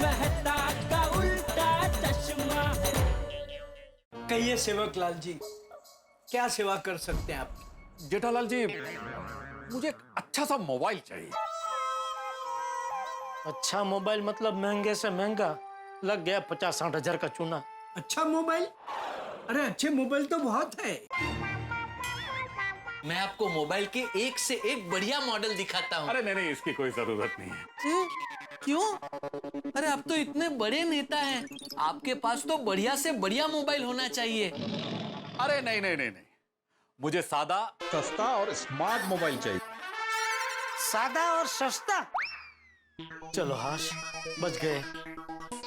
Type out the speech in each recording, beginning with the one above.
मेहता का उल्टा चश्मा। कहिए सेवक लाल जी, क्या सेवा कर सकते हैं आप? जेठालाल जी, मुझे एक अच्छा सा मोबाइल चाहिए। अच्छा मोबाइल मतलब महंगे से महंगा, लग गया 50-60 हजार का चूना। अच्छा मोबाइल? अरे अच्छे मोबाइल तो बहुत है। मैं आपको मोबाइल के एक से एक बढ़िया मॉडल दिखाता हूँ। अरे नहीं, इसकी कोई जरूरत नहीं है। क्यों? अरे आप तो इतने बड़े नेता हैं, आपके पास तो बढ़िया से बढ़िया मोबाइल होना चाहिए। अरे नहीं, मुझे सादा, सस्ता और स्मार्ट मोबाइल चाहिए। सादा और सस्ता? चलो हाश, बच गए।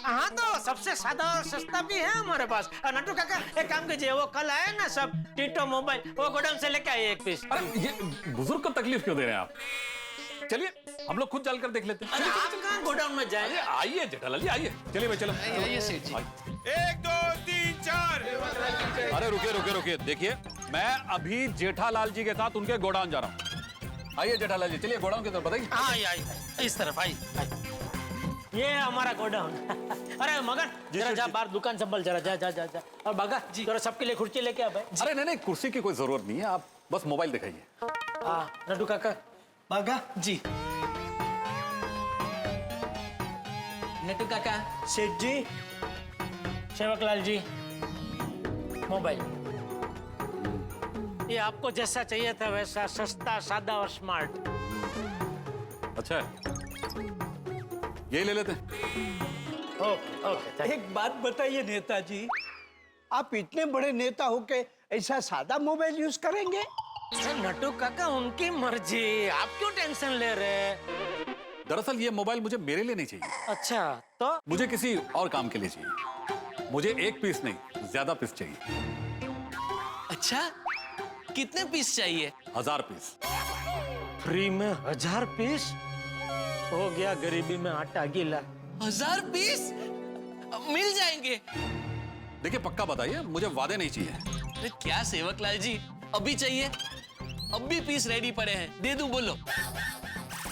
हाँ तो सबसे सादा और सस्ता भी है हमारे पास। नट्टू काका एक काम कीजिए, वो कल आए ना सब टीटो मोबाइल, वो गोदाम से लेके आइए एक पीस। अरे ये बुजुर्ग को तकलीफ क्यों दे रहे हैं आप? चलिए हम लोग खुद चलकर देख लेते हैं। अरे आप कहाँ गोडाउन में जाएंगे? आइए जेठालाल जी, आइए। चलिए भाई, चलो आइए सेठ जी। 1 2 3 4। अरे रुकिए, देखिए मैं अभी जेठालाल जी के साथ उनके गोडाउन जा रहा हूँ। आइए जेठालाल जी, चलिए गोडाउन की तरफ बताइए। आइए इस तरफ आइए। ये है हमारा गोडाउन। अरे मगन जरा जा बाहर दुकान संभल, जरा जा। और बागा जरा सबके लिए कुर्सी लेके आ भाई। अरे नहीं, कुर्सी की कोई जरूरत नहीं है, आप बस मोबाइल दिखाइए। नट्टू काका। बागा जी नट्टू काका। सेठ जी, सेवकलाल जी, मोबाइल ये आपको जैसा चाहिए था वैसा, सस्ता, सादा और स्मार्ट। अच्छा है, यही ले लेते हैं। ओके। एक बात बताइए नेताजी, आप इतने बड़े नेता होके ऐसा सादा मोबाइल यूज करेंगे? नट्टू काका उनकी मर्जी, आप क्यों टेंशन ले रहे हैं? दरअसल ये मोबाइल मुझे मेरे लिए नहीं चाहिए। अच्छा तो मुझे किसी और काम के लिए चाहिए। मुझे एक पीस नहीं, ज्यादा पीस चाहिए। अच्छा, कितने पीस चाहिए? 1000 पीस। फ्री में 1000 पीस? हो गया गरीबी में आटा गीला। 1000 पीस मिल जाएंगे। देखिए पक्का बताइए, मुझे वादे नहीं चाहिए। अरे क्या सेवकलाल जी, अभी चाहिए? अब भी पीस रेडी पड़े हैं, दे दूं बोलो?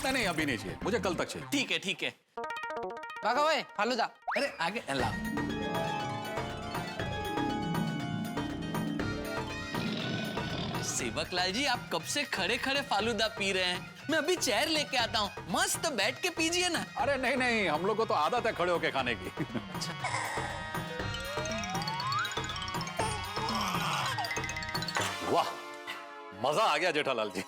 नहीं, अभी नहीं चाहिए, मुझे कल तक चाहिए। ठीक है। काका भाई फालूदा। अरे आगे ला। सेवकलाल जी, आप कब से खड़े खड़े फालूदा पी रहे हैं? मैं अभी चेयर लेके आता हूँ, मस्त बैठ के पीजिए ना। अरे नहीं, हम लोग को तो आदत है खड़े होके खाने की। वाह, मजा आ गया जेठालाल जी।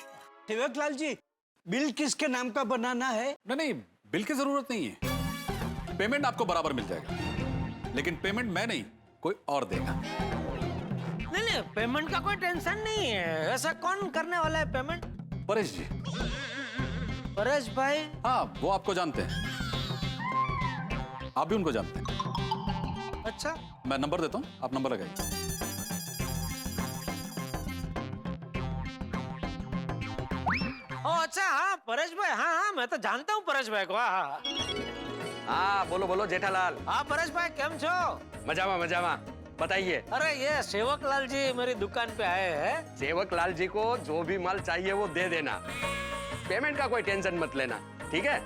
सेवक लाल जी, बिल किसके नाम का बनाना है? नहीं, बिल की जरूरत नहीं है। पेमेंट आपको बराबर मिल जाएगा, लेकिन पेमेंट मैं नहीं, कोई और देगा। नहीं, पेमेंट का कोई टेंशन नहीं है। ऐसा कौन करने वाला है पेमेंट? परेश जी। परेश भाई? हाँ, वो आपको जानते हैं, आप भी उनको जानते हैं। अच्छा, मैं नंबर देता हूँ, आप नंबर लगाइए। अच्छा हाँ परेश भाई, हाँ मैं तो जानता हूँ परेश भाई को। हाँ बोलो जेठालाल। हाँ परेश भाई केम छो? मजामा बताइए। अरे ये सेवक लाल जी मेरी दुकान पे आए हैं। सेवक लाल जी को जो भी माल चाहिए वो दे देना, पेमेंट का कोई टेंशन मत लेना, ठीक है?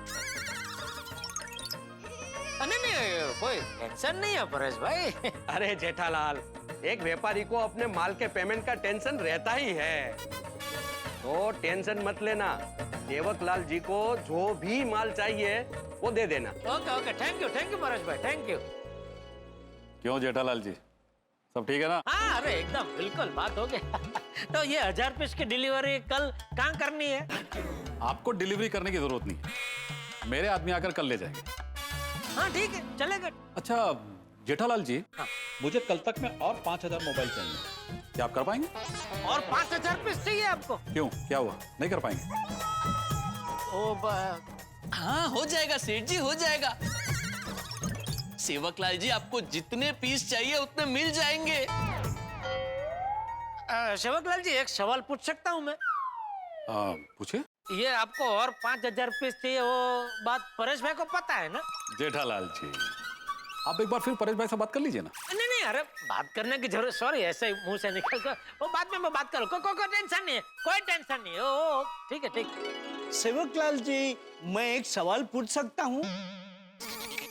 नहीं, कोई टेंशन नहीं है परेश भाई। अरे जेठालाल, एक व्यापारी को अपने माल के पेमेंट का टेंशन रहता ही है, तो टेंशन मत लेना। सेवक लाल जी को जो भी माल चाहिए वो दे देना। ओके, थैंक यू परेश भाई, थैंक यू। क्यों जेठालाल जी, सब ठीक है ना? हाँ अरे एकदम बिल्कुल, बात हो गई। तो ये 1000 पीस की डिलीवरी कल कहाँ करनी है? आपको डिलीवरी करने की जरूरत नहीं, मेरे आदमी आकर कल ले जाएंगे। हाँ ठीक है, चलेगा। अच्छा जेठालाल जी, मुझे कल तक में और 5000 मोबाइल चाहिए, क्या आप कर पाएंगे? और 5000 पीस चाहिए आपको? क्यों, क्या हुआ, नहीं कर पाएंगे? हाँ हो जाएगा सेठ जी, हो जाएगा। सेवकलाल जी, आपको जितने पीस चाहिए उतने मिल जाएंगे। सेवकलाल जी एक सवाल पूछ सकता हूँ मैं? पूछे। ये आपको और 5000 पीस चाहिए, वो बात परेश भाई को पता है ना? जेठालाल जी, आप एक बार फिर परेश भाई से बात कर लीजिए ना। नहीं, अरे बात करने की जरूरत, सॉरी ऐसे ही मुंह से निकल कर, वो बाद में मैं बात करूँ, कोई टेंशन नहीं है, कोई टेंशन नहीं है। ओ ठीक है। सेवक लाल जी, मैं एक सवाल पूछ सकता हूँ?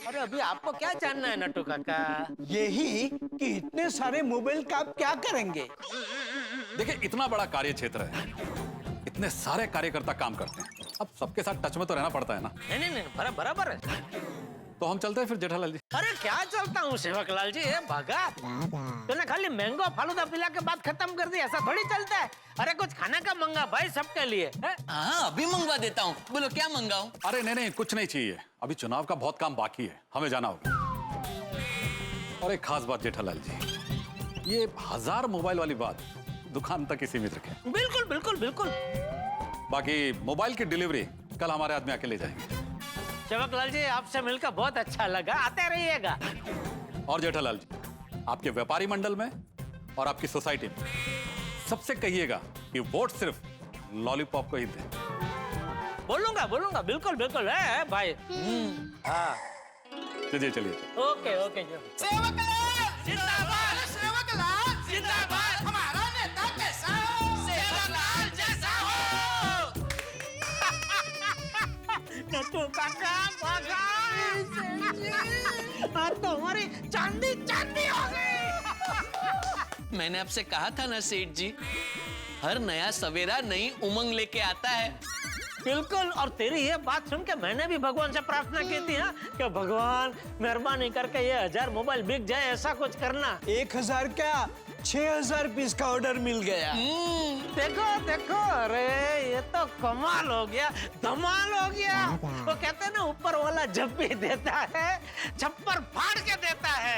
अरे अरे अभी आपको क्या जानना है नट्टू काका? यही कि इतने सारे मोबाइल का आप क्या करेंगे? देखिए इतना बड़ा कार्य क्षेत्र है, इतने सारे कार्यकर्ता काम करते हैं, अब सबके साथ टच में तो रहना पड़ता है ना। नहीं बराबर है। तो हम चलते हैं फिर जेठालाल जी। अरे क्या चलता हूँ सेवकलाल जी, ये भागा तूने खाली मैंगो फालूदा पिला के बाद खत्म कर दिया, ऐसा थोड़ी चलता है। अरे कुछ खाने का मंगा भाई सबके लिए। हाँ अभी मंगवा देता हूँ, बोलो क्या मंगाऊं? अरे नहीं कुछ नहीं चाहिए, अभी चुनाव का बहुत काम बाकी है, हमें जाना होगा। और एक खास बात जेठालाल जी, ये 1000 मोबाइल वाली बात दुकान तक ही सीमित रखें। बिल्कुल बिल्कुल बिल्कुल। बाकी मोबाइल की डिलीवरी कल हमारे आदमी आके ले जाएंगे। सेवकलाल जी आपसे मिलकर बहुत अच्छा लगा, आते रहिएगा। और जेठालाल जी, आपके व्यापारी मंडल में और आपकी सोसाइटी में सबसे कहिएगा कि वोट सिर्फ लॉलीपॉप को ही दें। बोलूंगा बिल्कुल बिल्कुल है भाई। हाँ चलिए चलिए। ओके ओके जो सेवकलाल जिंदाबाद, सेवकलाल जिंदाबाद, हमारा नेता कैसा हो? सेवकलाल जैसा हो। नट्टू काका भागा, आज तो हमारी चांदी हो गई। मैंने आपसे कहा था ना सेठ जी, हर नया सवेरा नई उमंग लेके आता है। बिल्कुल, और तेरी ये बात सुन के मैंने भी भगवान से प्रार्थना की थी कि भगवान मेहरबानी करके ये 1000 मोबाइल बिक जाए, ऐसा कुछ करना। 1000 क्या 6000 पीस का ऑर्डर मिल गया। देखो अरे ये तो कमाल हो गया, धमाल हो गया। वो कहते हैं ना ऊपर वाला जब भी देता है छप्पर फाड़ के देता है।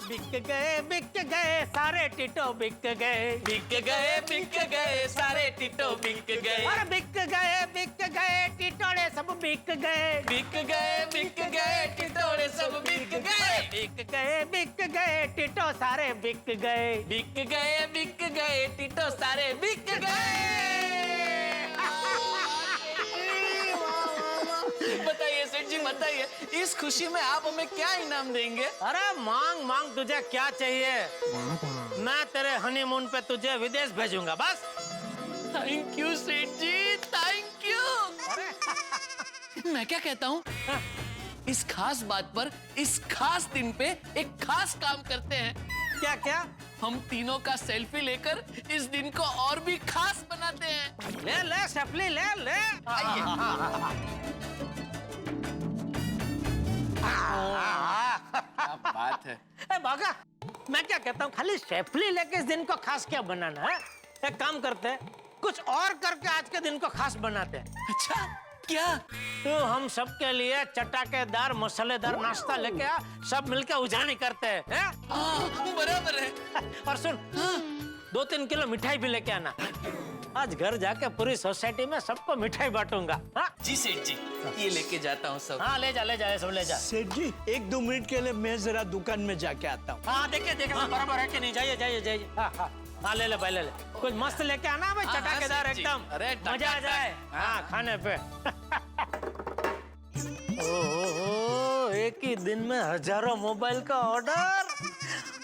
बिक गए सारे टिटो बिक गए सारे टिटो बिक गए। अरे बिक गए टिटोड़े सब बिक गए टिटोरे सब बिक गए। बिक गए टिटो सारे बिक गए। बिक गए टिटो सारे बिक गए। बताइए सेठ जी बताइए, इस खुशी में आप हमें क्या इनाम देंगे? अरे मांग तुझे क्या चाहिए? मैं तेरे हनीमून पे तुझे विदेश भेजूंगा बस। थैंक यू सेठ जी, थैंक यू। मैं क्या कहता हूँ, इस खास बात पर इस खास दिन पे एक खास काम करते हैं। क्या? हम तीनों का सेल्फी लेकर इस दिन को और भी खास बनाते हैं। ले सफली ले। आइए। क्या बात है। ए भागा, मैं क्या कहता हूँ, खाली शेफली लेके इस दिन को खास क्या बनाना है? एक काम करते हैं, कुछ और करके आज के दिन को खास बनाते हैं। अच्छा क्या? तो हम सबके लिए चटाकेदार मसालेदार नाश्ता लेके आ, सब मिलके उजानी करते हैं। बराबर है। और सुन, 2-3 किलो मिठाई भी लेके आना। आज घर जाके पूरी सोसाइटी में सबको मिठाई बांटूंगा। हाँ जी सेठ जी, ये लेके जाता हूँ सब। हाँ ले जा सब ले जा। सेठ जी 1-2 मिनट के लिए मैं जरा दुकान में जाके आता हूँ। हाँ देखे बराबर है कि नहीं? जाइए। हाँ ले ले कुछ मस्त लेके आना भाई, चटाकेदार सेठ जी। एकदम, अरे, मजा आ जाए। हाँ खाने पे। ओहो, एक ही दिन में हजारों मोबाइल का ऑर्डर।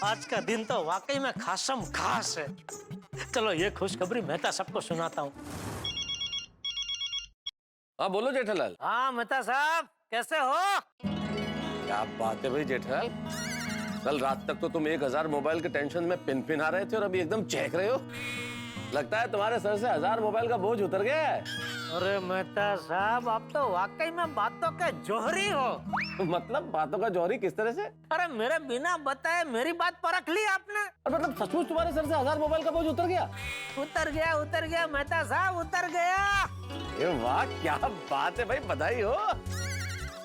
आज का दिन तो वाकई में खासम खास है। चलो ये खुशखबरी मेहता सबको सुनाता हूँ। हाँ बोलो जेठालाल। हाँ मेहता साहब कैसे हो? क्या बात है भाई जेठालाल, कल रात तक तो तुम 1000 मोबाइल के टेंशन में पिन आ रहे थे और अभी एकदम चहक रहे हो। लगता है तुम्हारे सर से 1000 मोबाइल का बोझ उतर गया है। अरे मेहता साहब आप तो वाकई में बातों के जोहरी हो। मतलब बातों का जौहरी किस तरह से? अरे मेरे बिना बताए मेरी बात परख ली आपने। और मतलब सचमुच तुम्हारे सर से 1000 मोबाइल का बोझ उतर गया? उतर गया मेहता साहब, उतर गया। ये वाह क्या बात है भाई, बधाई हो।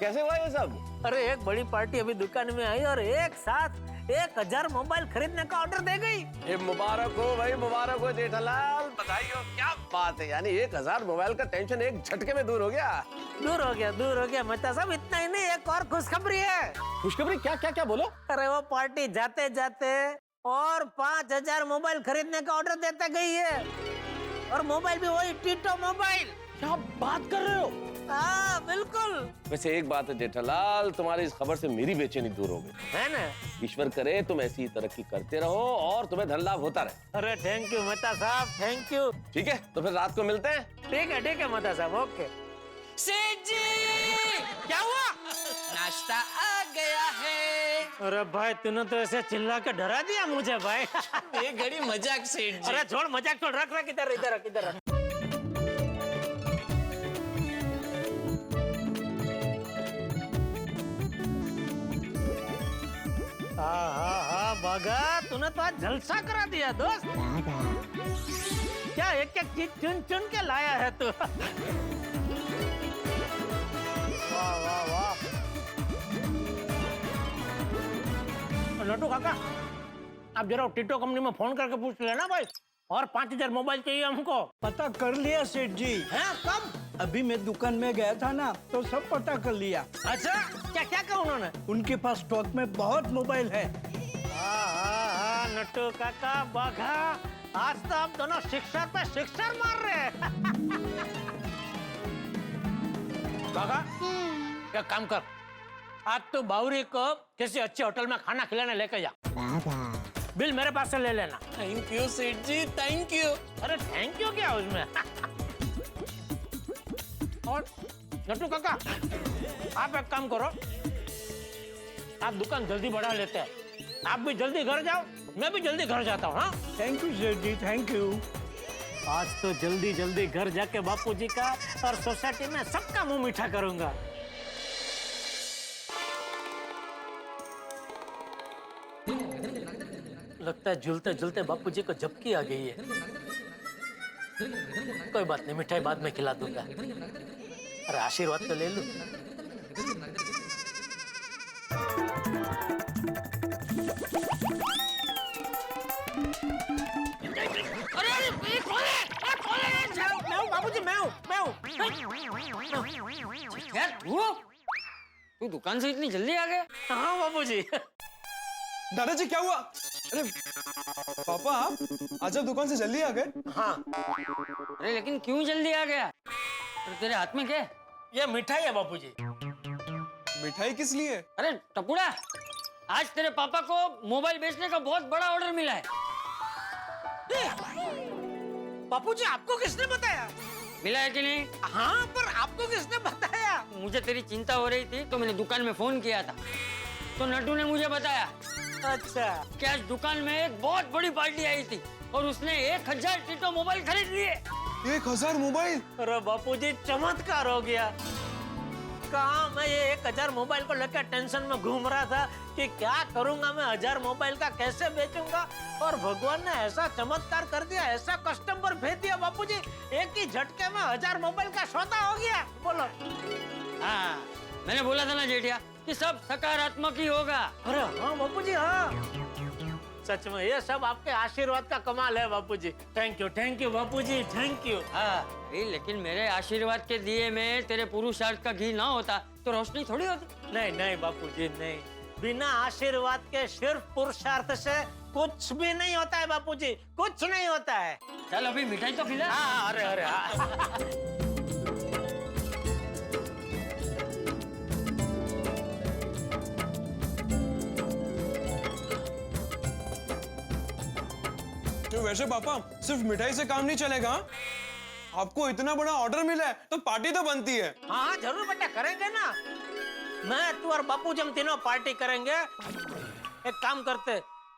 कैसे हुआ ये सब? अरे एक बड़ी पार्टी अभी दुकान में आई और एक साथ 1000 मोबाइल खरीदने का ऑर्डर दे गई। ये मुबारक हो भाई, मुबारक हो जेठालाल, बधाई हो। क्या बात है, यानी 1000 मोबाइल का टेंशन एक झटके में दूर हो गया। दूर हो गया मेहता साहब। इतना ही नहीं, एक और खुशखबरी है। खुशखबरी? क्या बोलो? अरे वो पार्टी जाते जाते और 5000 मोबाइल खरीदने का ऑर्डर देते गई है, और मोबाइल भी वही टीटो मोबाइल। क्या बात कर रहे हो? हाँ बिल्कुल। वैसे एक बात है जेठालाल, तुम्हारी इस खबर से मेरी बेचैनी दूर हो गई है ना? ईश्वर करे तुम ऐसी तरक्की करते रहो और तुम्हें धन लाभ होता रहे। अरे थैंक यू मेहता साहब, थैंक यू। ठीक है, तो फिर रात को मिलते हैं। ठीक है मेहता साहब, ओके। सेठ जी क्या हुआ? अरे भाई तूने तो ऐसे चिल्ला के डरा दिया मुझे भाई। ये घड़ी मजाक सेठ जी। अरे छोड़ मजाक छोड़, रख इधर इधर रख इधर रख। हाँ बागा, तूने तो आज जलसा करा दिया दोस्त। क्या एक एक चीज चुन चुन के लाया है तू। वाह वाह वाह। लड्डू काका, आप जरा टिटो कंपनी में फोन करके पूछ लेना भाई, और 5000 मोबाइल चाहिए हमको। पता कर लिया सेठ जी। हैं कब? अभी मैं दुकान में गया था ना, तो सब पता कर लिया। अच्छा, क्या क्या कहा उन्होंने? उनके पास स्टॉक में बहुत मोबाइल है। हाँ, नट्टू काका बाघा, आज तो आप दोनों शिक्षर पे शिक्षर मार रहे हैं। बाघा, क्या काम कर, आज तो बावरी को किसी अच्छे होटल में खाना खिलाने लेके जा। बिल मेरे पास से ले लेना। थैंक यू सेठ जी, थैंक यू। अरे थैंक यू क्या उसमें। और नट्टू काका, आप एक काम करो, आप दुकान जल्दी बढ़ा लेते हैं, आप भी जल्दी घर जाओ, मैं भी जल्दी घर जाता हूँ। हाँ, थैंक यू सेठ जी, थैंक यू। आज तो जल्दी जल्दी घर जाके बापूजी का और सोसाइटी में सबका मुंह मीठा करूंगा। लगता है झूलते झूलते बापूजी को झपकी आ गई है। कोई बात नहीं, मिठाई बाद में खिला दूंगा। अरे आशीर्वाद तो ले लूं। बाबूजी मैं हूँ। यार वो तू दुकान से इतनी जल्दी आ गया? हाँ बाबूजी। दादाजी क्या हुआ? अरे पापा, आज आप दुकान से जल्दी आ गए? हाँ, अरे लेकिन क्यों जल्दी आ गया? अरे तेरे हाथ में क्या है? ये मिठाई है बाबूजी। मिठाई किस लिए? अरे टपुड़ा, आज तेरे पापा को मोबाइल बेचने का बहुत बड़ा ऑर्डर मिला है। बापूजी आपको किसने बताया? मिला है कि नहीं? हाँ, पर आपको किसने बताया? मुझे तेरी चिंता हो रही थी तो मैंने दुकान में फोन किया था, तो नट्टू ने मुझे बताया अच्छा, कि आज दुकान में एक बहुत बड़ी पार्टी आई थी और उसने 1000 टिटो मोबाइल खरीद लिए। 1000 मोबाइल? अरे बापूजी चमत्कार हो गया। कहा मैं ये 1000 मोबाइल को लेकर टेंशन में घूम रहा था कि क्या करूंगा मैं, 1000 मोबाइल का कैसे बेचूंगा, और भगवान ने ऐसा चमत्कार कर दिया, ऐसा कस्टमर भेज दिया बापूजी, एक ही झटके में 1000 मोबाइल का सौदा हो गया। बोलो। हाँ, मैंने बोला था ना जेठिया कि सब सकारात्मक ही होगा। अरे हाँ बापूजी, हाँ सच में ये सब आपके आशीर्वाद का कमाल है Bapuji. Thank you Bapuji, thank you. हाँ, लेकिन मेरे आशीर्वाद के दिए में तेरे पुरुषार्थ का घी ना होता तो रोशनी थोड़ी होती। नहीं बापूजी नहीं, बिना आशीर्वाद के सिर्फ पुरुषार्थ से कुछ भी नहीं होता है बापूजी, कुछ नहीं होता है। चल अभी मिठाई तो खिला। हाँ, अरे हाँ। तो वैसे पापा, सिर्फ मिठाई से काम नहीं चलेगा। आपको इतना बड़ा ऑर्डर मिला है तो पार्टी तो बनती है। हाँ जरूर बेटा, करेंगे ना। मैं, तू और बापूजी हम तीनों पार्टी करेंगे। एक काम करते,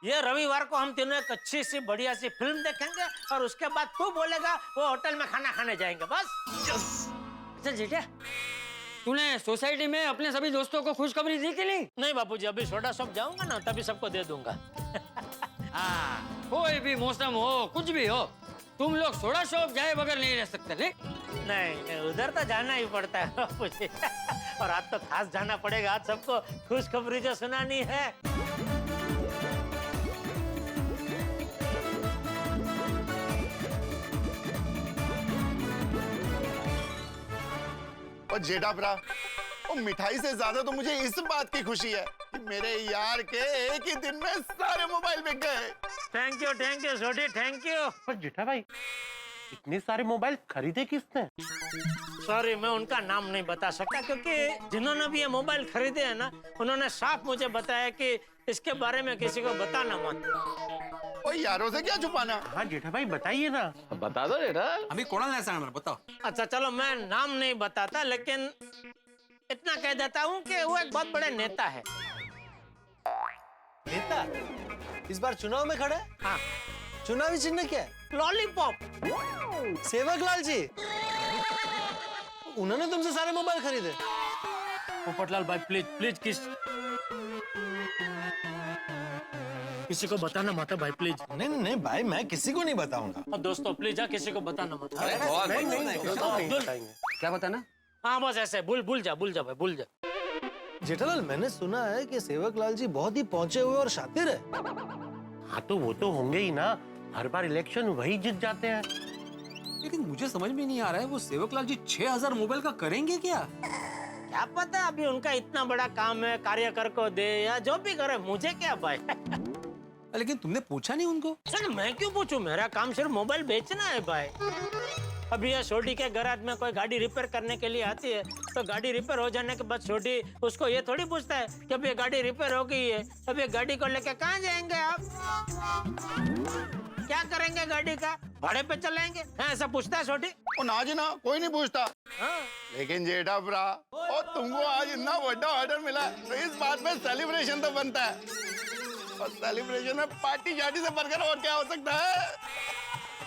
ये रविवार को हम तीनों एक अच्छी सी बढ़िया सी फिल्म देखेंगे और उसके बाद तू बोलेगा वो होटल में खाना खाने जाएंगे, बस। अच्छा जेठिया, तूने सोसाइटी में अपने सभी दोस्तों को खुशखबरी दी कि नहीं? नहीं बापूजी, अभी सोडा शॉप जाऊंगा ना तभी सबको दे दूंगा। हाँ, कोई भी मौसम हो, कुछ भी हो, तुम लोग सोडा शॉप जाए बगैर नहीं रह सकते। नहीं, उधर तो जाना ही पड़ता है बापूजी। और आज तो खास जाना पड़ेगा, आज सबको खुशखबरी जो सुनानी है। और जेठा भरा, और मिठाई से ज्यादा तो मुझे इस बात की खुशी है कि मेरे यार के एक ही दिन में सारे मोबाइल बिक गए। Thank you Sodhi, thank you. पर जेठा भाई, इतने सारे मोबाइल खरीदे किसने? सॉरी, मैं उनका नाम नहीं बता सकता, क्योंकि जिन्होंने भी ये मोबाइल खरीदे हैं ना, उन्होंने साफ मुझे बताया कि इसके बारे में किसी को बताना मत। और यारों से क्या छुपाना? हाँ जेठा भाई बताइए ना। बता दो जेठा। अभी कोणाला नाही सांगणार, बताओ। अच्छा चलो, मैं नाम नहीं बताता, लेकिन इतना कह देता हूँ कि वो एक बहुत बड़े नेता है। नेता इस बार चुनाव में खड़ा है? हाँ। चुनावी चिन्ह क्या है? लॉलीपॉप। सेवक लाल जी, उन्होंने तुमसे सारे मोबाइल खरीदे। पोपटलाल भाई प्लीज प्लीज किसी को बताना मत भाई प्लीज। नहीं नहीं भाई, मैं किसी को नहीं बताऊंगा। और दोस्तों प्लीज किसी को बताना मत। क्या बताना? हाँ बस ऐसे भूल जा भाई भूल जा। जेठालाल, मैंने सुना है कि सेवक लाल जी बहुत ही पहुंचे हुए और शातिर है। हाँ तो वो तो होंगे ही ना, हर बार इलेक्शन वही जीत जाते हैं। लेकिन मुझे समझ में नहीं आ रहा है वो सेवक लाल जी 6000 मोबाइल का करेंगे क्या? क्या पता, अभी उनका इतना बड़ा काम है, कार्यकर को दे या जो भी करे, मुझे क्या भाई। लेकिन तुमने पूछा नहीं उनको? सर मैं क्यों पूछूं, मेरा काम सिर्फ मोबाइल बेचना है भाई। अभी ये छोटी के गैराज में कोई गाड़ी रिपेयर करने के लिए आती है तो गाड़ी रिपेयर हो जाने के बाद छोटी उसको ये थोड़ी पूछता है कि अब ये गाड़ी रिपेयर हो गई है, अब ये गाड़ी को लेके कहाँ जाएंगे आप, क्या करेंगे गाड़ी का, भाड़े पे चलेंगे, हाँ, ऐसा पूछता है छोटी। ओ ना जी ना, कोई नहीं पूछता। हाँ। लेकिन जेठा भरा, और तुमको आज इतना बड़ा ऑर्डर मिला तो इस बात में सेलिब्रेशन तो बनता है, और सेलिब्रेशन में पार्टी शार्टी से बढ़कर और क्या हो सकता है।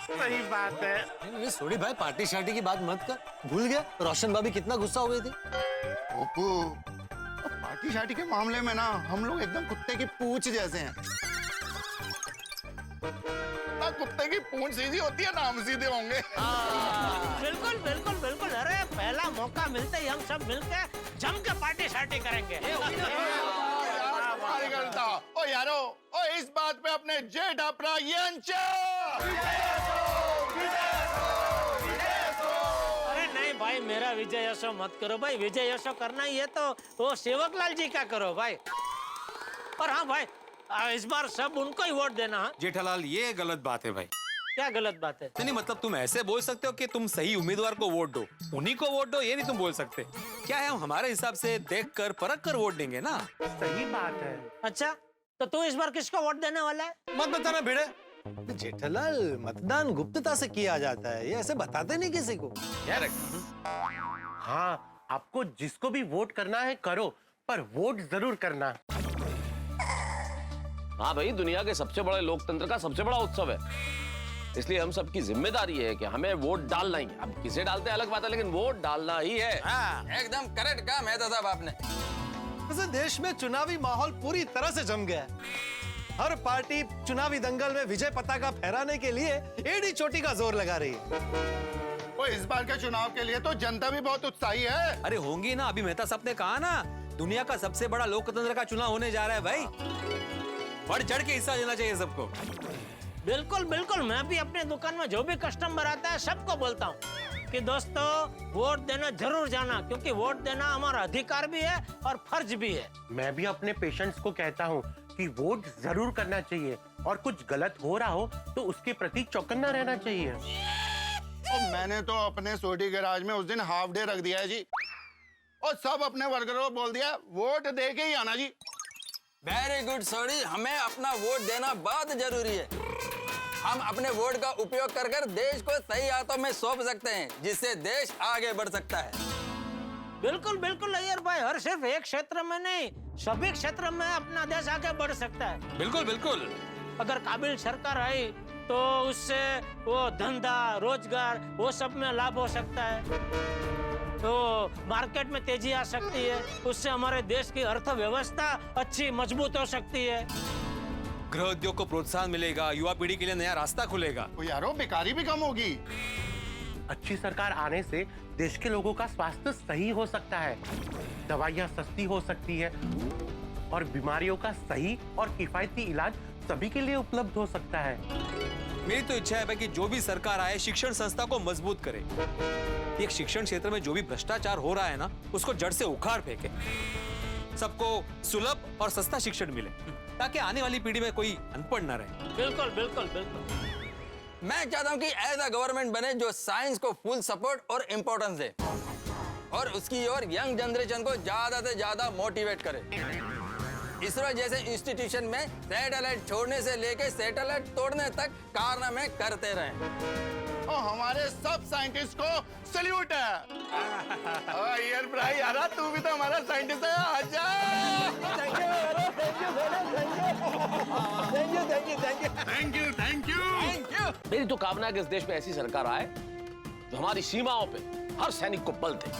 सही बात है। सोडी भाई, पार्टी शार्टी की बात मत कर, भूल गया रोशन भाभी कितना गुस्सा हो गई थी। ओपू, पार्टी शार्टी के मामले में ना हम लोग एकदम कुत्ते की पूंछ जैसे हैं। ना कुत्ते की पूंछ सीधी होती है ना हम सीधे होंगे। बिल्कुल बिल्कुल बिल्कुल, अरे पहला मौका मिलते ही हम सब मिलकर जम के पार्टी शार्टी करेंगे। ओ यारो, ओ इस बात पे अपने जेठ अपना ये अरे नहीं भाई, मेरा विजय यशो मत करो भाई, विजय यशो करना ही है तो वो सेवक लाल जी का करो भाई। और हाँ भाई, इस बार सब उनको ही वोट देना। हाँ? जेठालाल, ये गलत बात है भाई। क्या गलत बात है? नहीं मतलब तुम ऐसे बोल सकते हो कि तुम सही उम्मीदवार को वोट दो, उन्हीं को वोट दो, ये नहीं तुम बोल सकते। क्या है, हम हमारे हिसाब से देख कर परख कर वोट देंगे ना। सही बात है। अच्छा, तो तू इस बार किसको वोट देने वाला है? मत बताना भिड़े। जेठालाल, मतदान गुप्तता से किया जाता है, ये ऐसे बताते नहीं किसी को। यार हाँ, आपको जिसको भी वोट करना है करो, पर वोट जरूर करना। हाँ भाई, दुनिया के सबसे बड़े लोकतंत्र का सबसे बड़ा उत्सव है, इसलिए हम सबकी जिम्मेदारी है कि हमें वोट डालना ही है। अब किसे डालते हैं अलग बात है, लेकिन वोट डालना ही है। एकदम करेक्ट कहा मेहता साहब आपने। वैसे देश में चुनावी माहौल पूरी तरह से जम गया है। हर पार्टी चुनावी दंगल में विजय पताका फहराने के लिए एड़ी चोटी का जोर लगा रही है। ओ इस बार के चुनाव के लिए तो जनता भी बहुत उत्साही है। अरे होंगी ना, अभी मेहता साहब ने कहा ना, दुनिया का सबसे बड़ा लोकतंत्र का चुनाव होने जा रहा है भाई, बढ़ चढ़ के हिस्सा लेना चाहिए सबको। बिल्कुल बिल्कुल, मैं भी अपने दुकान में जो भी कस्टमर आता है सबको बोलता हूँ कि दोस्तों वोट देना जरूर जाना, क्योंकि वोट देना हमारा अधिकार भी है और फर्ज भी है। मैं भी अपने पेशेंट्स को कहता हूँ कि वोट जरूर करना चाहिए, और कुछ गलत हो रहा हो तो उसके प्रति चौकन्ना रहना चाहिए। और मैंने तो अपने सोडी गैराज में उस दिन हाफ डे रख दिया है जी, और सब अपने वर्करों को बोल दिया वोट दे के ही आना जी। वेरी गुड सोडी, हमें अपना वोट देना बहुत जरूरी है। हम अपने वोट का उपयोग कर कर देश को सही हाथों में सौंप सकते हैं, जिससे देश आगे बढ़ सकता है। बिल्कुल बिल्कुल अय्यर भाई, हर सिर्फ एक क्षेत्र में नहीं, सभी क्षेत्र में अपना देश आगे बढ़ सकता है। बिल्कुल बिल्कुल। अगर काबिल सरकार आई तो उससे वो धंधा रोजगार वो सब में लाभ हो सकता है, तो मार्केट में तेजी आ सकती है, उससे हमारे देश की अर्थव्यवस्था अच्छी मजबूत हो सकती है, गृह उद्योग को प्रोत्साहन मिलेगा, युवा पीढ़ी के लिए नया रास्ता खुलेगा। ओ यारो, बेकारी भी कम होगी। अच्छी सरकार आने से देश के लोगों का स्वास्थ्य सही हो सकता है, दवाइयाँ सस्ती हो सकती है, और बीमारियों का सही और किफायती इलाज सभी के लिए उपलब्ध हो सकता है। मेरी तो इच्छा है भाई कि जो भी सरकार आए शिक्षण संस्था को मजबूत करे, एक शिक्षण क्षेत्र में जो भी भ्रष्टाचार हो रहा है ना, उसको जड़ से उखाड़ फेंके, सबको सुलभ और सस्ता शिक्षण मिले, ताकि आने वाली पीढ़ी में कोई अनपढ़ न रहे। बिल्कुल बिल्कुल बिल्कुल। मैं चाहता हूँ कि ऐसा गवर्नमेंट बने जो साइंस को फुल सपोर्ट और इम्पोर्टेंस दे, और उसकी ओर यंग जनरेशन को ज्यादा से ज्यादा मोटिवेट करे। इसरो जैसे इंस्टीट्यूशन में सैटेलाइट छोड़ने से लेके सैटेलाइट तोड़ने तक कारनामे करते रहें। और हमारे सब साइंटिस्ट को सैल्यूट है। यार भाई, यार तू भी तो हमारा साइंटिस्ट है। आजा। Thank you thank you thank you thank you thank you. मेरी तो कामना है कि इस देश में ऐसी सरकार आए जो हमारी सीमाओं पे हर सैनिक को बल दे,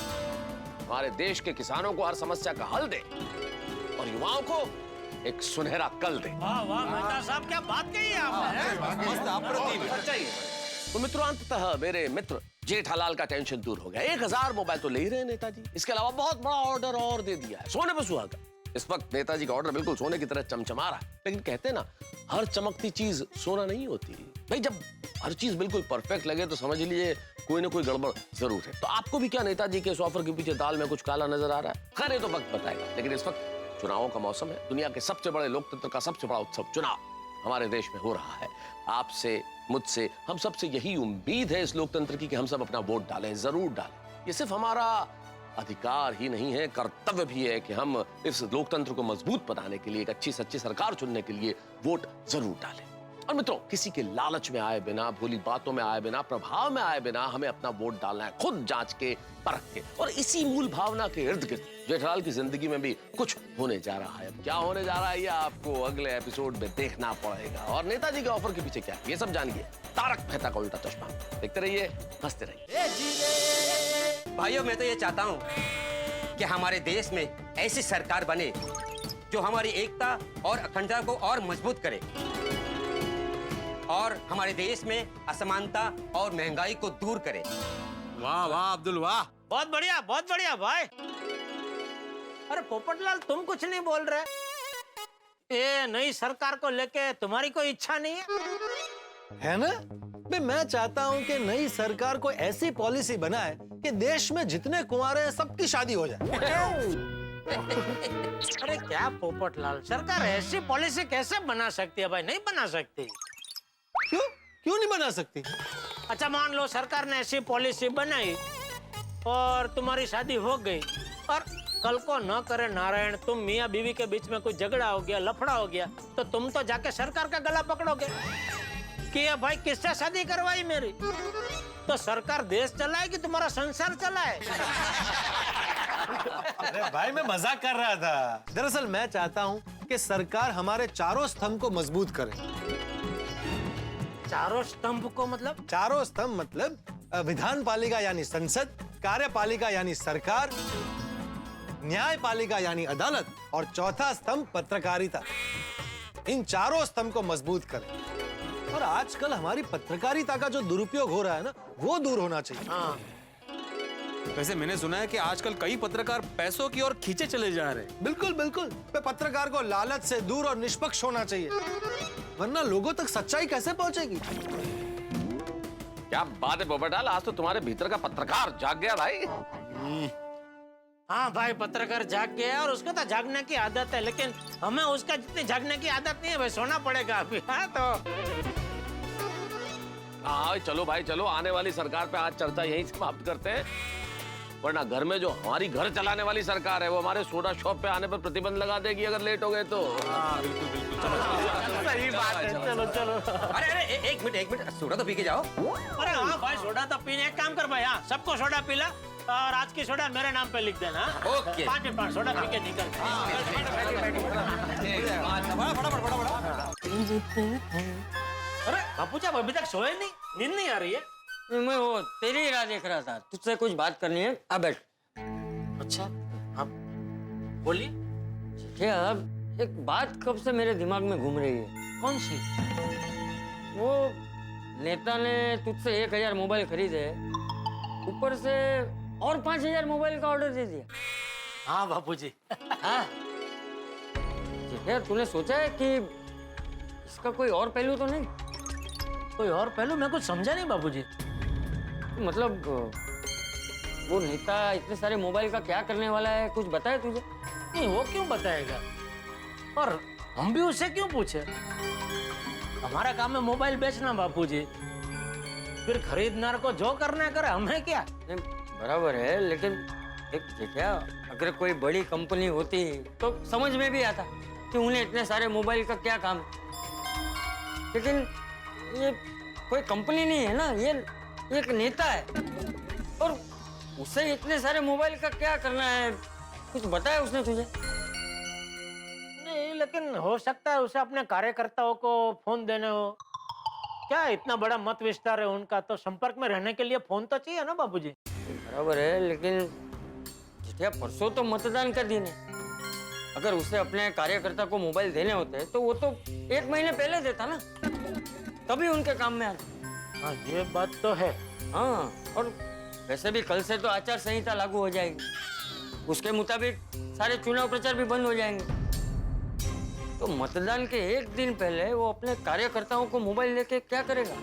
हमारे देश के किसानों को हर समस्या का हल दे और युवाओं को एक सुनहरा कल दे। वाह वाह मेहता साहब, क्या बात कही है आपने। तो मित्रों, अंततः मेरे मित्र जेठालाल का टेंशन दूर हो गया। 1000 मोबाइल तो ले ही रहे हैं नेताजी, इसके अलावा बहुत बड़ा ऑर्डर और दे दिया है, सोने पे सुहागा। इस वक्त नेताजी का ऑर्डर बिल्कुल सोने की तरह चमचमा रहा है। लेकिन कहते हैं ना, हर चमकती चीज सोना नहीं होती भाई। जब हर चीज बिल्कुल परफेक्ट लगे तो समझ लीजिए कोई ना कोई गड़बड़ जरूर है। तो आपको भी क्या नेताजी के इस ऑफर के पीछे दाल में कुछ काला नजर आ रहा है? खैर, ये तो वक्त बताएगा। लेकिन इस वक्त चुनावों का मौसम है, दुनिया के सबसे बड़े लोकतंत्र का सबसे बड़ा उत्सव चुनाव हमारे देश में हो रहा है। आपसे, मुझसे, हम सबसे यही उम्मीद है इस लोकतंत्र की कि हम सब अपना वोट डालें, जरूर डालें। ये सिर्फ हमारा अधिकार ही नहीं है, कर्तव्य भी है कि हम इस लोकतंत्र को मजबूत बनाने के लिए, एक अच्छी सच्ची सरकार चुनने के लिए वोट जरूर डालें। और मित्रों, किसी के लालच में आए बिना, भोली बातों में आए बिना, प्रभाव में आए बिना हमें अपना वोट डालना है, खुद जांच के, परख के। और इसी मूल भावना के इर्द गिर्द जेठालाल की जिंदगी में भी कुछ होने जा रहा है। अब क्या होने जा रहा है ये आपको अगले एपिसोड में देखना पड़ेगा। और नेताजी के ऑफर के पीछे क्या है ये सब जानिए तारक मेहता का उल्टा चश्मा। देखते रहिए, हंसते रहिए। भाइयों, मैं तो ये चाहता हूँ कि हमारे देश में ऐसी सरकार बने जो हमारी एकता और अखंडता को और मजबूत करे और हमारे देश में असमानता और महंगाई को दूर करे। वाह वाह अब्दुल वाह, बहुत बढ़िया भाई। अरे पोपटलाल, तुम कुछ नहीं बोल रहे? ये नई सरकार को लेके तुम्हारी कोई इच्छा नहीं है ना? मैं चाहता हूँ कि नई सरकार को ऐसी पॉलिसी बनाए कि देश में जितने कुंवारे हैं सबकी शादी हो जाए। अरे क्या पोपटलाल, सरकार ऐसी पॉलिसी कैसे बना सकती है भाई? नहीं बना सकती। क्यों नहीं बना सकती? अच्छा, मान लो सरकार ने ऐसी पॉलिसी बनाई और तुम्हारी शादी हो गई, और कल को न करे नारायण, तुम मियाँ बीवी के बीच में कोई झगड़ा हो गया, लफड़ा हो गया, तो तुम तो जाके सरकार का गला पकड़ोगे कि ये भाई किससे शादी करवाई मेरी? तो सरकार देश चलाएगी, तुम्हारा संसार चलाए। अरे भाई, मैं मजाक कर रहा था। दरअसल मैं चाहता हूँ कि सरकार हमारे चारों स्तंभ को मजबूत करे। चारों स्तंभ को मतलब? चारों स्तंभ मतलब विधान पालिका यानी संसद, कार्यपालिका यानी सरकार, न्यायपालिका यानी अदालत, और चौथा स्तंभ पत्रकारिता। इन चारों स्तंभ को मजबूत करें। और आजकल हमारी पत्रकारिता का जो दुरुपयोग हो रहा है ना, वो दूर होना चाहिए। हाँ। वैसे मैंने सुना है कि आजकल कई पत्रकार पैसों की ओर खींचे चले जा रहे हैं। बिल्कुल बिल्कुल, पत्रकार को लालच से दूर और निष्पक्ष होना चाहिए, वरना लोगों तक सच्चाई कैसे पहुंचेगी? क्या बात है पोपटलाल, आज तो तुम्हारे भीतर का पत्रकार जाग गया भाई। हाँ भाई, पत्रकार जाग गया, और उसको तो जागने की आदत है, लेकिन हमें उसका जितनी जागने की आदत नहीं है भाई, सोना पड़ेगा अभी। हाँ तो हाँ, चलो भाई चलो, आने वाली सरकार पे आज चर्चा यहीं समाप्त करते हैं, वरना घर में जो हमारी घर चलाने वाली सरकार है वो हमारे सोडा शॉप पे आने पर प्रतिबंध लगा देगी अगर लेट हो गए तो। बिल्कुल बिल्कुल, चलो सही बात है, चलो चलो। अरे एक मिनट, सोडा तो पी के जाओ। अरे हाँ भाई, सोडा तो पीने। एक काम कर भाई, हाँ सबको सोडा पिला, और आज की सोडा मेरे नाम पे लिख देना। ओके। 5 सोडा पी के निकल। अरे बापूजी, अभी तक सोए नहीं? नींद नहीं आ रही है? मैं वो तेरी ही राह देख रहा था, तुझसे कुछ बात करनी है। अब बैठ। अच्छा, आप बोलिए। क्या, अब एक बात कब से मेरे दिमाग में घूम रही है। कौन सी? वो नेता ने तुझसे 1000 मोबाइल खरीदे, ऊपर से और 5000 मोबाइल का ऑर्डर दे दिया। हाँ बापूजी। हाँ, क्या तूने सोचा है कि इसका कोई और पहलू तो नहीं? कोई और पहलू? मैं कुछ समझा नहीं बापूजी। मतलब वो नेता इतने सारे मोबाइल का क्या करने वाला है, कुछ बताया तुझे? नहीं, वो क्यों बताएगा, और हम भी उससे क्यों पूछे? हमारा काम है मोबाइल बेचना बापूजी, फिर खरीदनार को जो करना करे, हमें क्या। बराबर है, लेकिन देख क्या, अगर कोई बड़ी कंपनी होती तो समझ में भी आता कि उन्हें इतने सारे मोबाइल का क्या काम है, लेकिन ये कोई कंपनी नहीं है ना, ये एक नेता है, और उसे इतने सारे मोबाइल का क्या करना है, कुछ बताया उसने तुझे? नहीं, लेकिन हो सकता है उसे अपने कार्यकर्ताओं को फोन देने हो। क्या इतना बड़ा मत विस्तार है उनका, तो संपर्क में रहने के लिए फोन तो चाहिए ना बाबूजी। बराबर है, लेकिन जितिया परसों तो मतदान का दिन है। अगर उसे अपने कार्यकर्ता को मोबाइल देने होते तो वो तो 1 महीने पहले देता ना, तभी उनके काम में आता। हाँ ये बात तो है। हाँ, और वैसे भी कल से तो आचार संहिता लागू हो जाएगी, उसके मुताबिक सारे चुनाव प्रचार भी बंद हो जाएंगे। तो मतदान के 1 दिन पहले वो अपने कार्यकर्ताओं को मोबाइल लेके क्या करेगा?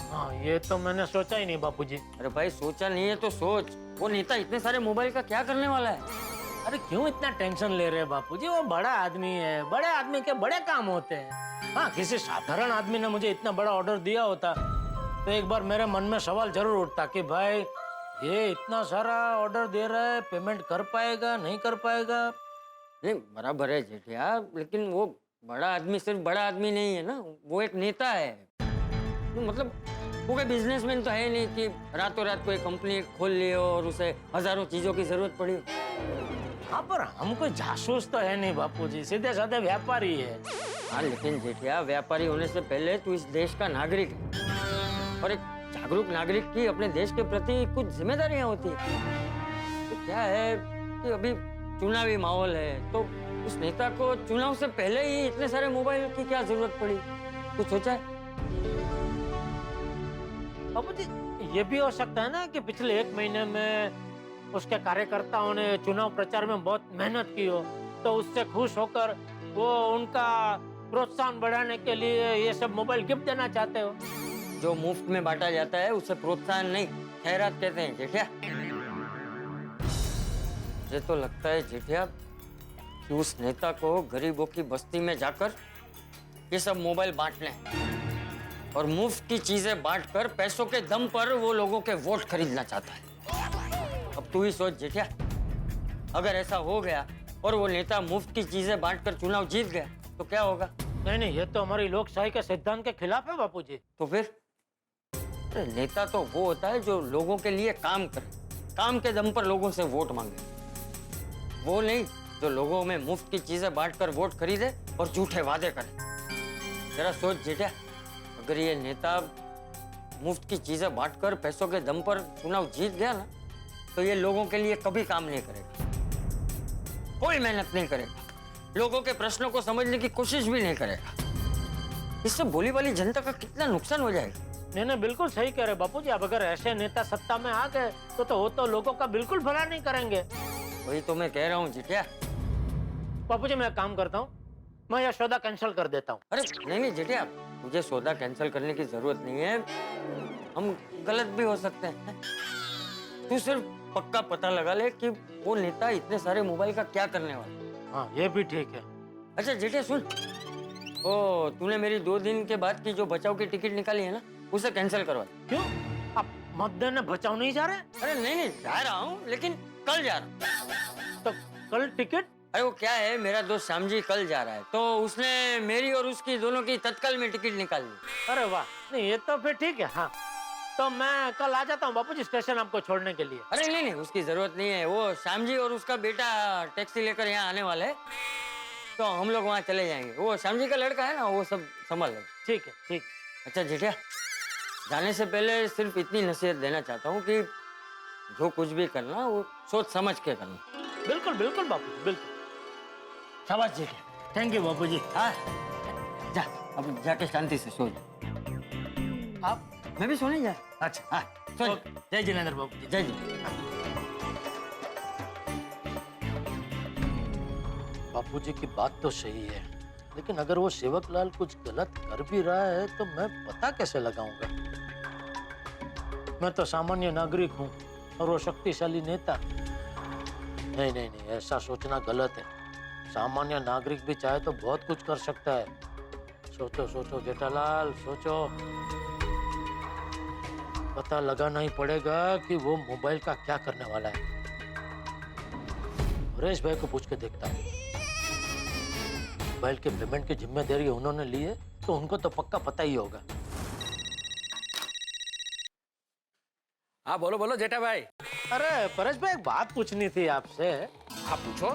हाँ ये तो मैंने सोचा ही नहीं बापूजी। अरे भाई सोचा नहीं है तो सोच, वो नेता इतने सारे मोबाइल का क्या करने वाला है? अरे क्यों इतना टेंशन ले रहे हैं बापूजी, वो बड़ा आदमी है, बड़े आदमी के बड़े काम होते हैं। हाँ किसी साधारण आदमी ने मुझे इतना बड़ा ऑर्डर दिया होता तो एक बार मेरे मन में सवाल जरूर उठता कि भाई ये इतना सारा ऑर्डर दे रहा है, पेमेंट कर पाएगा नहीं कर पाएगा। नहीं बराबर है जेठिया, लेकिन वो बड़ा आदमी सिर्फ बड़ा आदमी नहीं है ना, वो एक नेता है। मतलब वो कोई बिजनेसमैन तो है नहीं कि रातों रात कोई कंपनी खोल ली और उसे हजारों चीजों की जरूरत पड़ी। हाँ पर हम कोई जासूस तो है नहीं बापूजी, सीधे साधे व्यापारी है। हाँ लेकिन जेठिया, व्यापारी होने से पहले तू इस देश का नागरिक है, और एक जागरूक नागरिक की अपने देश के प्रति कुछ जिम्मेदारियां होती है। तो क्या है कि अभी चुनावी माहौल है, तो उस नेता को चुनाव से पहले ही इतने सारे मोबाइल की क्या जरूरत पड़ी? कुछ सोचा है? बाबूजी ये भी हो सकता है ना कि पिछले 1 महीने में उसके कार्यकर्ताओं ने चुनाव प्रचार में बहुत मेहनत की हो, तो उससे खुश होकर वो उनका प्रोत्साहन बढ़ाने के लिए ये सब मोबाइल गिफ्ट देना चाहते हो। जो मुफ्त में बांटा जाता है उसे प्रोत्साहन नहीं, खैरात कहते हैं जेठिया। मुझे तो लगता है जेठिया कि उस नेता को गरीबों की बस्ती में जाकर ये सब मोबाइल बांटने हैं और मुफ्त की चीजें बांटकर पैसों के दम पर वो लोगों के वोट खरीदना चाहता है। अब तू ही सोच जेठिया, अगर ऐसा हो गया और वो नेता मुफ्त की चीजें बांटकर चुनाव जीत गया तो क्या होगा? नहीं ये तो हमारी लोकशाही के सिद्धांत के खिलाफ है बापूजी। तो फिर नेता तो वो होता है जो लोगों के लिए काम करे, काम के दम पर लोगों से वोट मांगे। वो नहीं जो लोगों में मुफ्त की चीजें बांटकर वोट खरीदे और झूठे वादे करे। जरा सोच जेठिया, अगर ये नेता मुफ्त की चीजें बांटकर पैसों के दम पर चुनाव जीत गया ना, तो ये लोगों के लिए कभी काम नहीं करेगा, कोई मेहनत नहीं करेगा, लोगों के प्रश्नों को समझने की कोशिश भी नहीं करेगा। इससे भोली भाली जनता का कितना नुकसान हो जाएगा। नहीं बिल्कुल सही कह रहे बापूजी। अब अगर ऐसे नेता सत्ता में आ गए तो वो तो लोगों का बिल्कुल भला नहीं करेंगे। वही तो मैं कह रहा हूँ जेठिया। बापूजी मैं काम करता हूँ, मैं यह सौदा कैंसिल कर देता हूँ। अरे नहीं जेठिया, मुझे सौदा कैंसिल करने की जरूरत नहीं है, हम गलत भी हो सकते हैं। तू सिर्फ पक्का पता लगा ले कि वो नेता इतने सारे मोबाइल का क्या करने वाला। हाँ ये भी ठीक है। अच्छा जेठिया सुन, ओ तूने मेरी 2 दिन के बाद की जो बचाव की टिकट निकाली है ना, उसे कैंसिल करवा। क्यों? आप मत देने बचाव नहीं जा रहे? अरे नहीं जा रहा हूँ, लेकिन कल जा रहा हूँ। तो कल टिकट? अरे वो क्या है, मेरा दोस्त श्याम जी कल जा रहा है, तो उसने मेरी और उसकी दोनों की तत्काल में टिकट निकाल ली। अरे वाह, नहीं ये तो फिर ठीक है। हाँ तो मैं कल आ जाता हूँ बापूजी स्टेशन आपको छोड़ने के लिए। अरे नहीं उसकी जरूरत नहीं है, वो श्याम जी और उसका बेटा टैक्सी लेकर यहाँ आने वाले है, तो हम लोग वहाँ चले जाएंगे। वो श्याम जी का लड़का है ना, वो सब संभाल लेगा। ठीक है ठीक। अच्छा जेठिया, जाने से पहले सिर्फ इतनी नसीहत देना चाहता हूँ कि जो कुछ भी करना वो सोच समझ के करना। बिल्कुल बिल्कुल बापूजी, बिल्कुल। शाबाश जेठिया, थैंक यू बापूजी। हाँ जा, अब जाके शांति से सो जा। आप? मैं भी सोने जा। अच्छा हाँ सो। जय जिनेंद्र बाबूजी। जय जी। बापूजी की बात तो सही है, लेकिन अगर वो सेवकलाल कुछ गलत कर भी रहा है तो मैं पता कैसे लगाऊंगा? मैं तो सामान्य नागरिक हूँ और वो शक्तिशाली नेता। नहीं, ऐसा सोचना गलत है। सामान्य नागरिक भी चाहे तो बहुत कुछ कर सकता है। सोचो जेठालाल, सोचो। पता लगाना ही पड़ेगा कि वो मोबाइल का क्या करने वाला है। हरेश भाई को पूछ के देखता हूँ। मोबाइल के पेमेंट की जिम्मेदारी उन्होंने ली है तो उनको तो पक्का पता ही होगा। हाँ बोलो जेठा भाई। अरे परेश भाई, एक बात पूछनी थी आपसे। आप पूछो।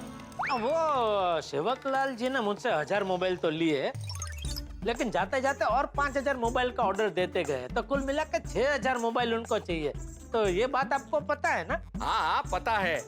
वो सेवकलाल जी ने मुझसे 1000 मोबाइल तो लिए, लेकिन जाते जाते और 5000 मोबाइल का ऑर्डर देते गए, तो कुल मिलाकर 6000 मोबाइल उनको चाहिए। तो ये बात आपको पता है ना? हाँ पता है,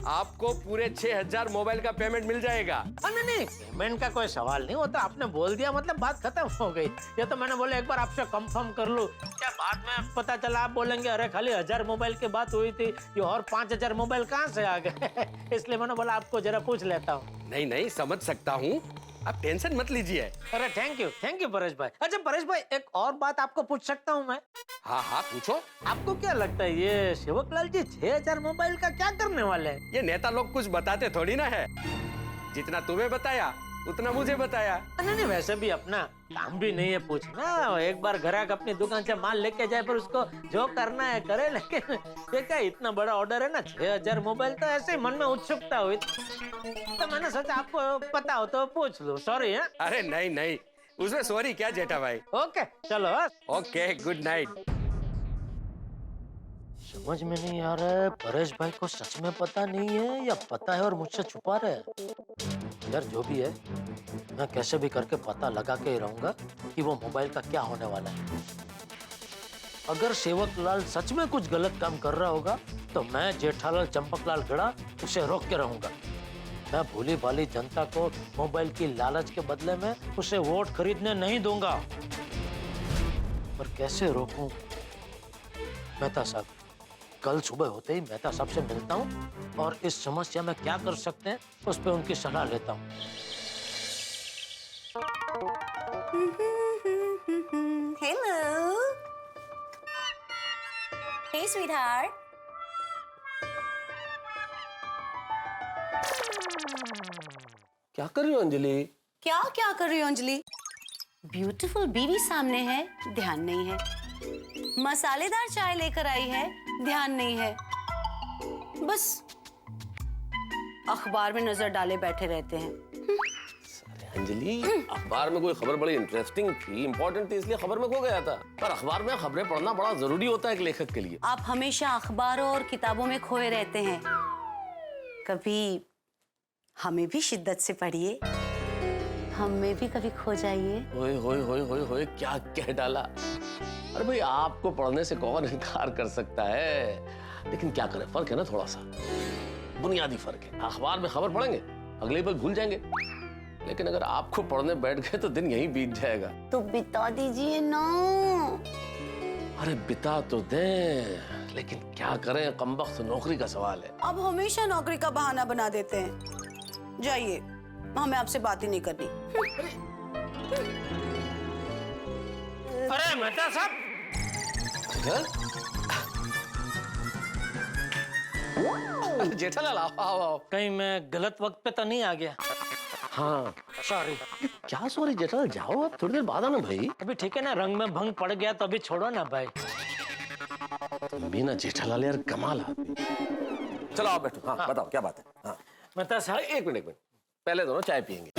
आपको पूरे 6000 मोबाइल का पेमेंट मिल जाएगा। नहीं, पेमेंट का कोई सवाल नहीं होता, आपने बोल दिया मतलब बात खत्म हो गई। ये तो मैंने बोला एक बार आपसे कंफर्म कर लूं, क्या बाद में पता चला आप बोलेंगे अरे खाली 1000 मोबाइल की बात हुई थी, ये और 5000 मोबाइल कहाँ से आ गए। इसलिए मैंने बोला आपको जरा पूछ लेता हूँ। नहीं नहीं, समझ सकता हूँ, आप टेंशन मत लीजिए। अरे थैंक यू परेश भाई। अच्छा परेश भाई, एक और बात आपको पूछ सकता हूँ मैं? हाँ हाँ पूछो। आपको क्या लगता है ये सेवकलाल जी 6000 मोबाइल का क्या करने वाले हैं? ये नेता लोग कुछ बताते थोड़ी ना है, जितना तुम्हें बताया उतना मुझे बताया। नहीं, वैसे भी अपना काम भी नहीं है पूछना। एक बार ग्राहक अपनी दुकान से माल लेके जाए, पर उसको जो करना है करे। लेकिन ये क्या इतना बड़ा ऑर्डर है ना, 6000 मोबाइल, तो ऐसे ही मन में उत्सुकता हुई, तो मैंने सोचा आपको पता हो तो पूछ लो। सॉरी है। अरे नहीं नहीं, उसमें सॉरी क्या जेठा भाई। ओके चलो। Okay, good night. समझ में नहीं आ रहा है, परेश भाई को सच में पता नहीं है या पता है और मुझसे छुपा रहे हैं। यार जो भी है, मैं कैसे भी करके पता लगा के ही रहूंगा कि वो मोबाइल का क्या होने वाला है। अगर सेवकलाल सच में कुछ गलत काम कर रहा होगा तो मैं जेठालाल चंपकलाल गड़ा उसे रोक के रहूंगा। मैं भोली भाली जनता को मोबाइल की लालच के बदले में उसे वोट खरीदने नहीं दूंगा। पर कैसे रोकूं? मेहता साहब, कल सुबह होते ही मेहता साहब से मिलता हूँ और इस समस्या में क्या कर सकते हैं उस पर उनकी सलाह लेता हूँ। हेलो, हे स्वीटहार्ट। क्या कर रही हो अंजलि? क्या क्या कर रही हो अंजलि? ब्यूटीफुल बीवी सामने है, ध्यान नहीं है। मसालेदार चाय लेकर आई है, ध्यान नहीं है। बस अखबार में नजर डाले बैठे रहते हैं। अंजलि, अखबार में कोई खबर बड़ी इंटरेस्टिंग थी, इंपॉर्टेंट थी, इसलिए खबर में खो गया था। पर अखबार में खबरें पढ़ना बड़ा जरूरी होता है एक लेखक के लिए। आप हमेशा अखबारों और किताबों में खोए रहते हैं, कभी हमें भी शिद्दत से पढ़िए, हमें भी कभी खो जाइए। होए होए होए होए होए, क्या कह डाला। अरे भाई, आपको पढ़ने से कौन इनकार कर सकता है, लेकिन क्या करें, फर्क है ना, थोड़ा सा बुनियादी फर्क है। अखबार में खबर पढ़ेंगे, अगले पल भूल जाएंगे, लेकिन अगर आपको पढ़ने बैठ गए तो दिन यहीं बीत जाएगा। तो बिता दीजिए ना। अरे बिता तो दें, लेकिन क्या करें, कमबख्त नौकरी का सवाल है। अब हमेशा नौकरी का बहाना बना देते हैं। जाइए, हमें आपसे बात ही नहीं करनी। अरे मेहता साहब, जेठालाल, आओ आओ आओ। कहीं मैं गलत वक्त पे तो नहीं आ गया? हाँ सॉरी। क्या सॉरी जेठालाल, जाओ आप, थोड़ी देर बाद आना भाई। अभी ठीक है ना, रंग में भंग पड़ गया तो अभी छोड़ो ना भाई। बिना जेठालाल यार कमाल आदमी। चलो आप बैठो। हाँ बताओ क्या बात है। हाँ मेहता साहब, एक मिनट, पहले दोनों चाय पियेंगे।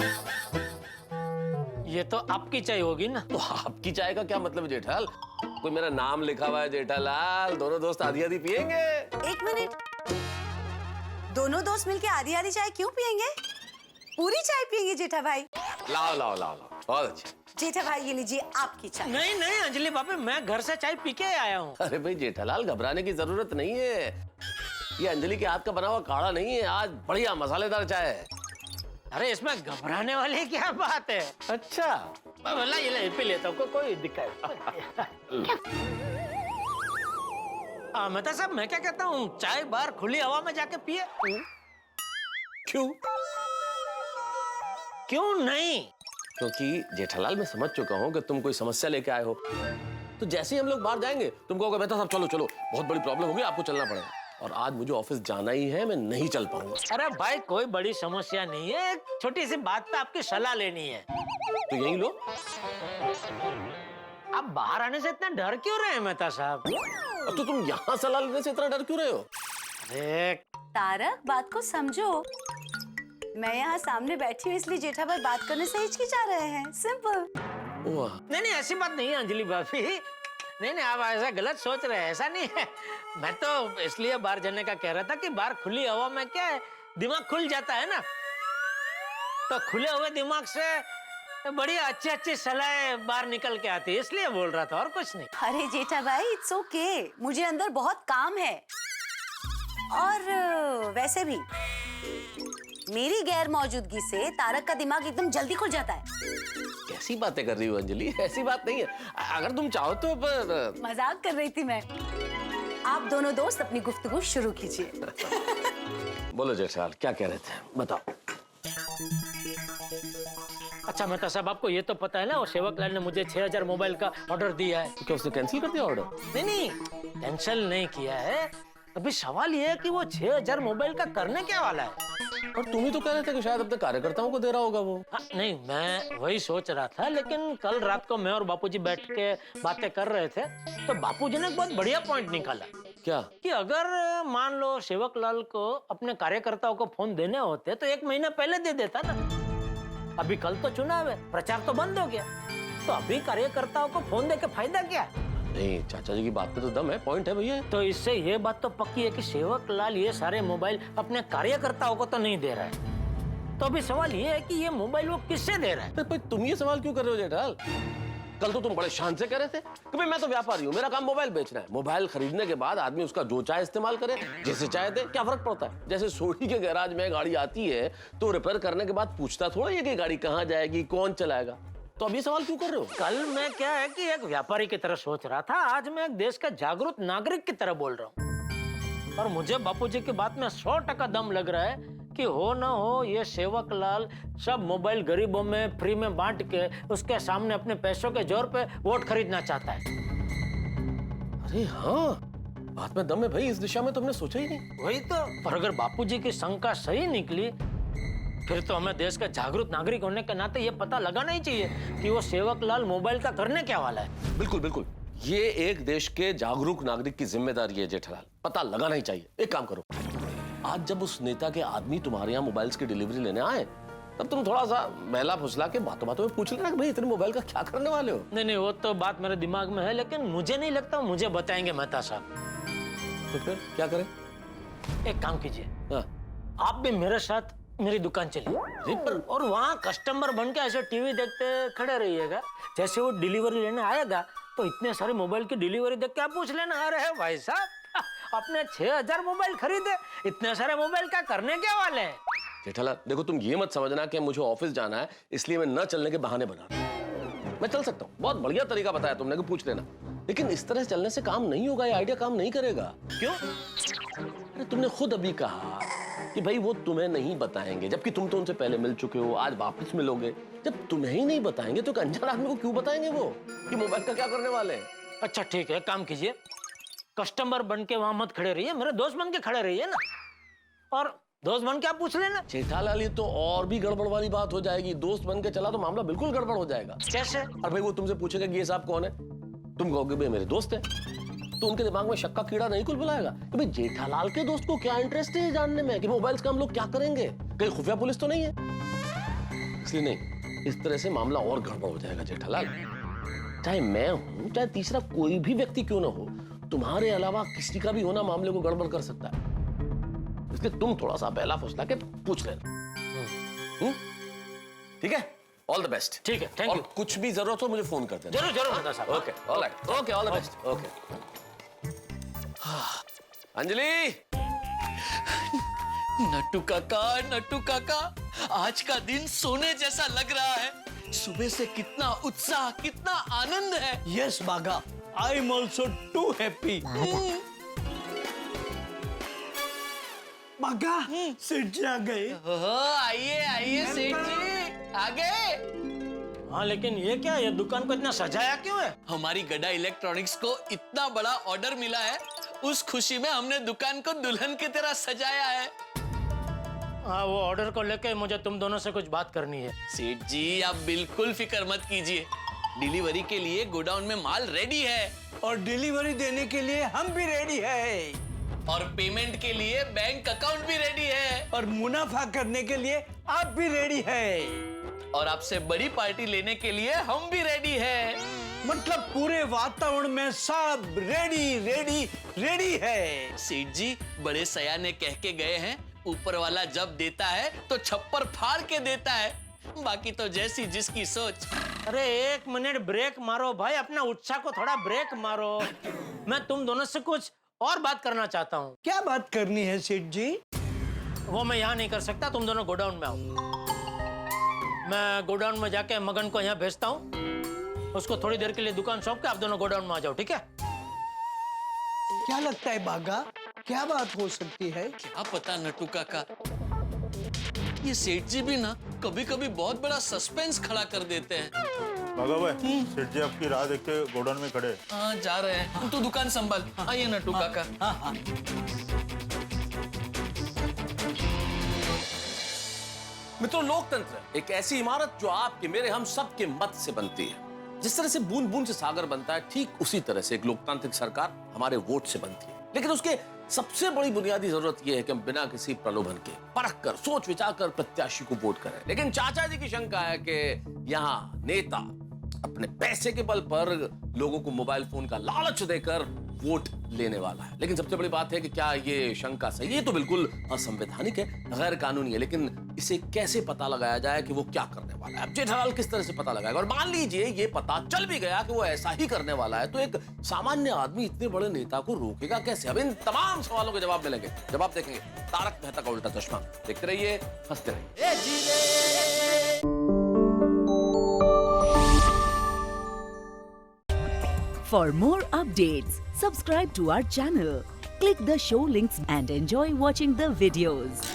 ये तो आपकी चाय होगी ना? तो आपकी चाय का क्या मतलब है जेठालाल? कोई मेरा नाम लिखा हुआ है जेठालाल, दोनों दोस्त आधी आधी पियेंगे। एक मिनट, दोनों दोस्त मिलके आधी आधी चाय क्यों पियेंगे? पूरी चाय पियेंगे जेठा भाई। लाओ लाओ लाओ लाओ, बहुत अच्छा। जेठा भाई ये लीजिए आपकी चाय। नहीं नहीं अंजलि भाभी, मैं घर से चाय पी के आया हूँ। अरे भाई जेठालाल, घबराने की जरूरत नहीं है, ये अंजलि के हाथ का बना हुआ काढ़ा नहीं है, आज बढ़िया मसालेदार चाय है। अरे इसमें घबराने वाली क्या बात है? अच्छा बोला ये पी लेता हूँ, कोई दिक्कत। मेहता साहब, मैं क्या कहता हूँ, चाय बाहर खुली हवा में जाके पिए। क्यों? क्यों नहीं? क्योंकि जेठालाल मैं समझ चुका हूँ कि तुम कोई समस्या लेके आए हो, तो जैसे ही हम लोग बाहर जाएंगे तुम कहोगे मेहता साहब चलो चलो, बहुत बड़ी प्रॉब्लम होगी, आपको चलना पड़ेगा। और आज मुझे ऑफिस जाना ही है, मैं नहीं चल पाऊंगा। अरे भाई, कोई बड़ी समस्या नहीं है, एक छोटी सी बात पे आपकी सलाह लेनी है। तो यही लो। आप बाहर आने से इतना डर क्यों रहे हैं मेहता साहब? अब तो तुम यहाँ सलाह लेने से इतना डर क्यों रहे हो? तारक, बात को समझो। मैं यहाँ सामने बैठी हूँ इसलिए जेठा भाई बात करने से हिचकिचा रहे हैं, सिंपल। नहीं नहीं, ऐसी बात नहीं है अंजलि भाभी। नहीं आप ऐसा गलत सोच रहे हैं, ऐसा नहीं है। मैं तो इसलिए बाहर जाने का कह रहा था कि बाहर खुली हवा में क्या है, दिमाग खुल जाता है ना, तो खुले हुए दिमाग से बढ़िया अच्छी अच्छी सलाहें बाहर निकल के आती है, इसलिए बोल रहा था, और कुछ नहीं। अरे जेठा भाई इट्स ओके, मुझे अंदर बहुत काम है। और वैसे भी मेरी गैर मौजूदगी से तारक का दिमाग एकदम जल्दी खुल जाता है। कैसी बातें कर रही हो अंजलि, ऐसी बात नहीं है। अगर तुम चाहो तो मजाक कर रही थी मैं। आप दोनों दोस्त अपनी गुफ्तगू शुरू कीजिए। बोलो जेठालाल, क्या कह रहे थे, बताओ। अच्छा मेहता साहब, आपको ये तो पता है ना, वो सेवकलाल ने मुझे 6000 मोबाइल का ऑर्डर दिया है। क्या उसने कैंसिल कर दिया ऑर्डर? नहीं, कैंसिल नहीं किया है। अभी सवाल ये है कि वो 6000 मोबाइल का करने क्या वाला है। और तुम ही तो कह रहे थे कि शायद अपने कार्यकर्ताओं को दे रहा होगा वो। नहीं, मैं वही सोच रहा था, लेकिन कल रात को मैं और बापूजी बैठ के बातें कर रहे थे, तो बापूजी ने एक बहुत बढ़िया पॉइंट निकाला। क्या? कि अगर मान लो सेवकलाल को अपने कार्यकर्ताओं को फोन देने होते तो 1 महीना पहले दे देता ना। अभी कल तो चुनाव है, प्रचार तो बंद हो गया, तो अभी कार्यकर्ताओं को फोन दे के फायदा क्या? नहीं, चाचा जी की बात पे तो दम है, पॉइंट है भैया। तो इससे ये बात तो पक्की है कि सेवकलाल ये सारे मोबाइल अपने कार्यकर्ताओं को तो नहीं दे रहा है। तो अभी सवाल ये है कि ये मोबाइल वो किससे दे रहा है? भाई तुम ये सवाल क्यों कर रहे हो जेठालाल? कल तो तुम बड़े शान से कह रहे थे कि भाई मैं तो व्यापारी हूँ, मेरा काम मोबाइल बेचना है। मोबाइल खरीदने के बाद आदमी उसका जो चाहे इस्तेमाल करे, जैसे चाहे दे, क्या फर्क पड़ता है? जैसे सोनी के गैराज में गाड़ी आती है तो रिपेयर करने के बाद पूछता थोड़ा ये कि गाड़ी कहाँ जाएगी, कौन चलाएगा। तो अब ये सवाल क्यों कर रहे हो? कल मैं क्या है कि एक व्यापारी की तरह सोच रहा था, आज मैं एक देश का जागरूक नागरिक की तरह बोल रहा हूँ। और मुझे बापूजी की बात में 100% दम लग रहा है कि हो ना हो ये सेवकलाल सब मोबाइल गरीबों में फ्री में बांट के उसके सामने अपने पैसों के जोर पे वोट खरीदना चाहता है। अरे हाँ, बात में दम है भाई, इस दिशा में तो हमने सोचा ही नहीं। वही तो। और अगर बापूजी की शंका सही निकली फिर तो हमें देश का जागरूक नागरिक होने के नाते ये पता लगाना ही चाहिए कि वो सेवकलाल मोबाइल का करने क्या वाला है। बिल्कुल बिल्कुल, ये एक देश के जागरूक नागरिक की जिम्मेदारी है जेठालाल, पता लगाना ही चाहिए। एक काम करो, आज जब उस नेता के आदमी तुम्हारे यहाँ मोबाइल्स की डिलीवरी लेने आए, तब तुम थोड़ा सा महला फुसला के बातों बातों में पूछ लेना कि भाई इतने मोबाइल का क्या करने वाले हो। नहीं, वो तो बात मेरे दिमाग में है, लेकिन मुझे नहीं लगता मुझे बताएंगे मेहता साहब। तो फिर क्या करें? एक काम कीजिए, हाँ। आप भी मेरे साथ मेरी दुकान चलिए और वहाँ कस्टमर बन के ऐसे टीवी देखते खड़े रहिएगा। जैसे वो डिलीवरी लेने आएगा तो इतने सारे मोबाइल की डिलीवरी देख के आप पूछ लेना, अरे भाई साहब अपने 6000 मोबाइल खरीदे, इतने सारे मोबाइल का करने क्या वाले हैं? जेठालाल देखो, तुम ये मत समझना कि मुझे ऑफिस जाना है इसलिए मैं न चलने के बहाने बना रहा हूं। मैं चल सकता हूँ, बहुत बढ़िया तरीका बताया तुमने कि पूछ लेना, लेकिन इस तरह से चलने से काम नहीं होगा, ये आइडिया काम नहीं करेगा। क्यों? अरे तुमने खुद अभी कहा कि भाई वो तुम्हें नहीं बताएंगे, जबकि तुम तो उनसे पहले मिल चुके हो, आज वापस मिलोगे। जब तुम्हें ही नहीं बताएंगे तो अनजान आदमी को क्यों बताएंगे वो कि मोबाइल का क्या करने वाले हैं? अच्छा ठीक है, काम कीजिए, कस्टमर बन के वहां मत खड़े रहिए, मेरे दोस्त बन के खड़े रहिए ना, और दोस्त बन के आप पूछ लेना। जेठालाल ये तो और भी गड़बड़ वाली बात हो जाएगी, दोस्त बन के चला तो मामला बिल्कुल गड़बड़ हो जाएगा। कैसे? और भाई वो तुमसे पूछेगा कि ये साहब कौन है, तुम कहोगे भाई मेरे दोस्त है, तो उनके दिमाग में शक का कीड़ा नहीं कुल बुलाएगा कि भाई जेठालाल के दोस्त को क्या इंटरेस्ट है जानने में कि मोबाइल्स का हम लोग क्या करेंगे, कहीं खुफिया पुलिस तो नहीं है। इसलिए नहीं, इस तरह से मामला और गड़बड़ हो जाएगा जेठालाल। चाहे मैं हूं, चाहे तीसरा कोई भी व्यक्ति क्यों ना हो, तुम्हारे अलावा किसी का भी होना मामले को गड़बड़ कर सकता है। इसलिए तुम थोड़ा सा पहला फुसला के पूछ लेना। ठीक है, ऑल द बेस्ट। ठीक है, थैंक यू। कुछ भी जरूरत हो मुझे फोन कर देना। जरूर जरूर मेहता साहब। Okay, alright, okay, all the best. Okay Anjali. Nattu काका, आज का दिन सोने जैसा लग रहा है। सुबह से कितना उत्साह, कितना आनंद है। Yes Bagha, I am also too happy. Bagha, Seth जी आ गए। आइए आइए सेठ जी, आ गए। हाँ, लेकिन ये क्या, ये दुकान को इतना सजाया क्यों है? हमारी गड्ढा इलेक्ट्रॉनिक्स को इतना बड़ा ऑर्डर मिला है, उस खुशी में हमने दुकान को दुल्हन की तरह सजाया है। हाँ, वो ऑर्डर को लेके मुझे तुम दोनों से कुछ बात करनी है। सेठ जी आप बिल्कुल फिक्र मत कीजिए, डिलीवरी के लिए गोडाउन में माल रेडी है, और डिलीवरी देने के लिए हम भी रेडी है, और पेमेंट के लिए बैंक अकाउंट भी रेडी है, और मुनाफा करने के लिए आप भी रेडी है, और आपसे बड़ी पार्टी लेने के लिए हम भी रेडी है। मतलब पूरे वातावरण में सब रेडी रेडी रेडी है। सेठ जी बड़े सयाने कह के गए हैं, ऊपर वाला जब देता है तो छप्पर फाड़ के देता है, बाकी तो जैसी जिसकी सोच। अरे 1 मिनट ब्रेक मारो भाई, अपना उत्साह को थोड़ा ब्रेक मारो। मैं तुम दोनों से कुछ और बात करना चाहता हूँ। क्या बात करनी है सेठ जी? वो मैं यहाँ नहीं कर सकता, तुम दोनों गोडाउन में आओ। मैं गोडाउन में जाके मगन को यहाँ भेजता हूँ, उसको थोड़ी देर के लिए दुकान सौंप के आप दोनों गोडाउन में आ जाओ, ठीक है? क्या लगता है बागा, क्या बात हो सकती है? क्या पता नटू काका, ये सेठ जी भी ना कभी कभी बहुत बड़ा सस्पेंस खड़ा कर देते हैं। सेठ जी आपकी राह देख के गोडाउन में खड़े। हाँ जा रहे हैं, तू दुकान संभाल। आइए नटू काका। मित्रों, लोकतंत्र एक ऐसी इमारत जो आपके मेरे हम सबके मत से बनती है। जिस तरह से बूंद बूंद से सागर बनता है, ठीक उसी तरह से एक लोकतांत्रिक सरकार हमारे वोट से बनती है। लेकिन उसके सबसे बड़ी बुनियादी जरूरत यह है कि हम बिना किसी प्रलोभन के परख कर सोच विचार कर प्रत्याशी को वोट करें। लेकिन चाचा जी की शंका है कि यहाँ नेता अपने पैसे के बल पर लोगों को मोबाइल फोन का लालच देकर वोट लेने वाला है। लेकिन सबसे बड़ी बात है कि क्या ये शंका सही है? ये तो बिल्कुल असंवैधानिक है, गैर कानूनी है। लेकिन इसे कैसे पता लगाया जाए कि वो क्या करने वाला है? अब जेठालाल किस तरह से पता लगाएगा? और मान लीजिए ये पता चल भी गया कि वो ऐसा ही करने वाला है, तो एक सामान्य आदमी इतने बड़े नेता को रोकेगा कैसे? अब इन तमाम सवालों के जवाब मिलेंगे जब आप देखेंगे तारक मेहता का उल्टा चश्मा। देखते रहिए, हंसते रहिए। For more updates, subscribe to our channel, click the show links and enjoy watching the videos.